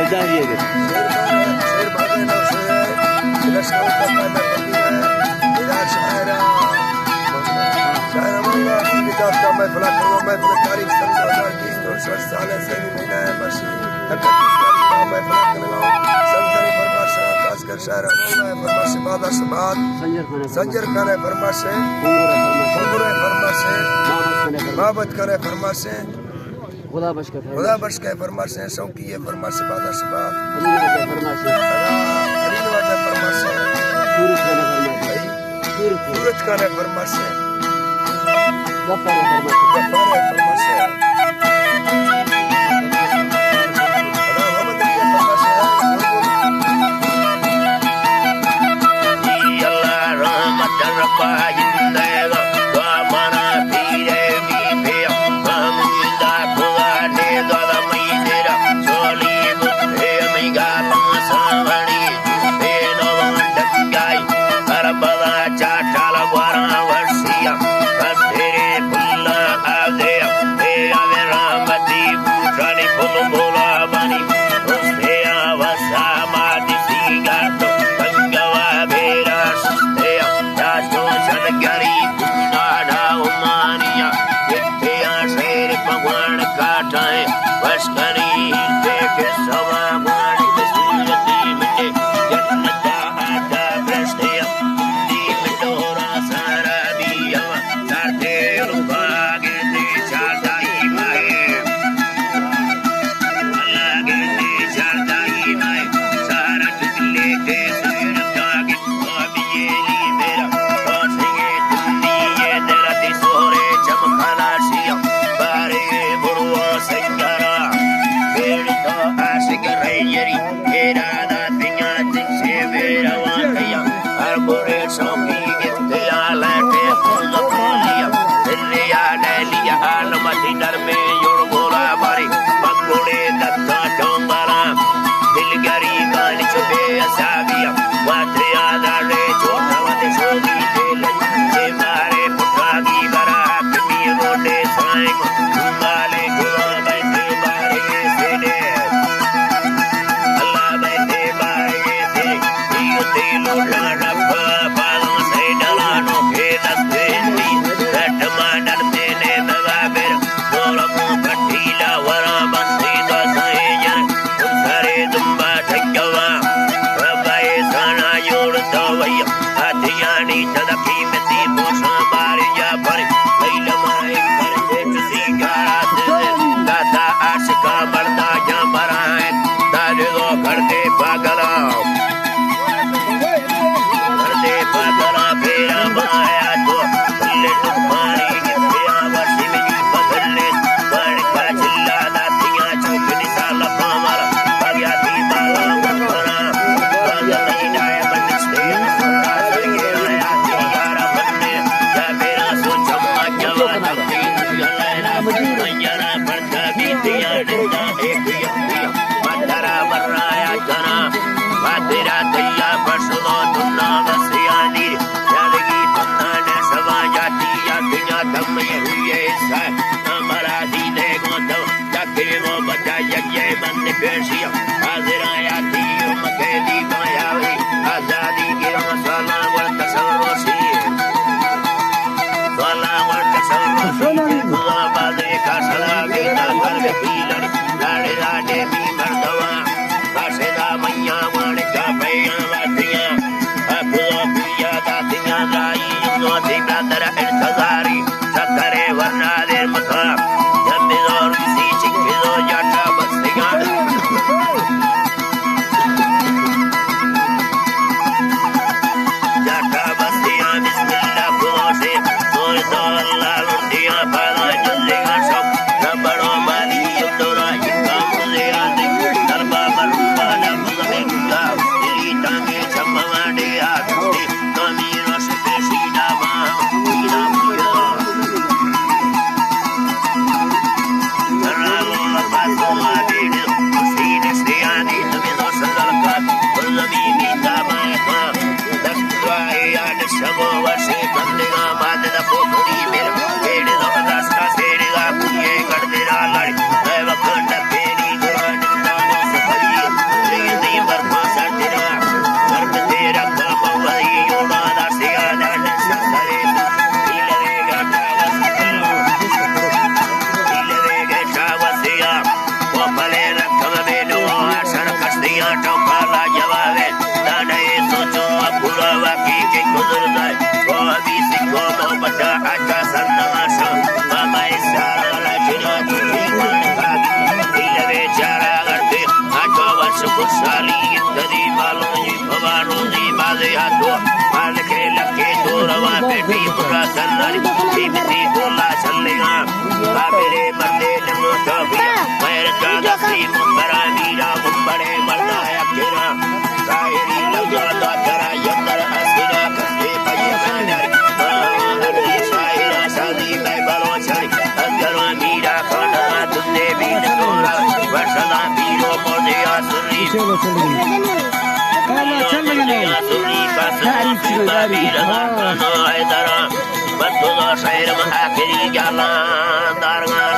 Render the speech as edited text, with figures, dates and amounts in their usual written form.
जाहिर है शेर बागे नो शेर लश्कर का पैदा है इधर शायरा मंगा किताब का महफिल करो महफिल तारीख सन 2020 तो 60 साल से महीना है बशी 31 तारीख का महफिल करो संतरी फरमाश खासकर शायरा मंगा फरमाश बादा सबात संजर करे फरमाश कुंगुरे फरमाश बाबत करे फरमाश खुदा बख्श के फरमाश शौकी है फरमाश बादा सबात सूरज करे फरमाश गफ्फार फरमाश बेटी पूरा सन्नरी सीमती बोला चलेगा मेरे बंदे नमो तोफिया पैर का दस्ती मुंबरा मीरा मुंबरे मरना है अकेला साहिरी लगा दा जरा यंदर हसीना कस्ते पये बैनर हरी साहिरा शादी में बलो छड़ी अंदरों मीरा खाना तुमने भी नोरा वर्षना पीरो मोदे आसुरी आसुरी पासुरी बाबी रहा खाना है दरा बंदो शहर में आखिरी जालान दारगा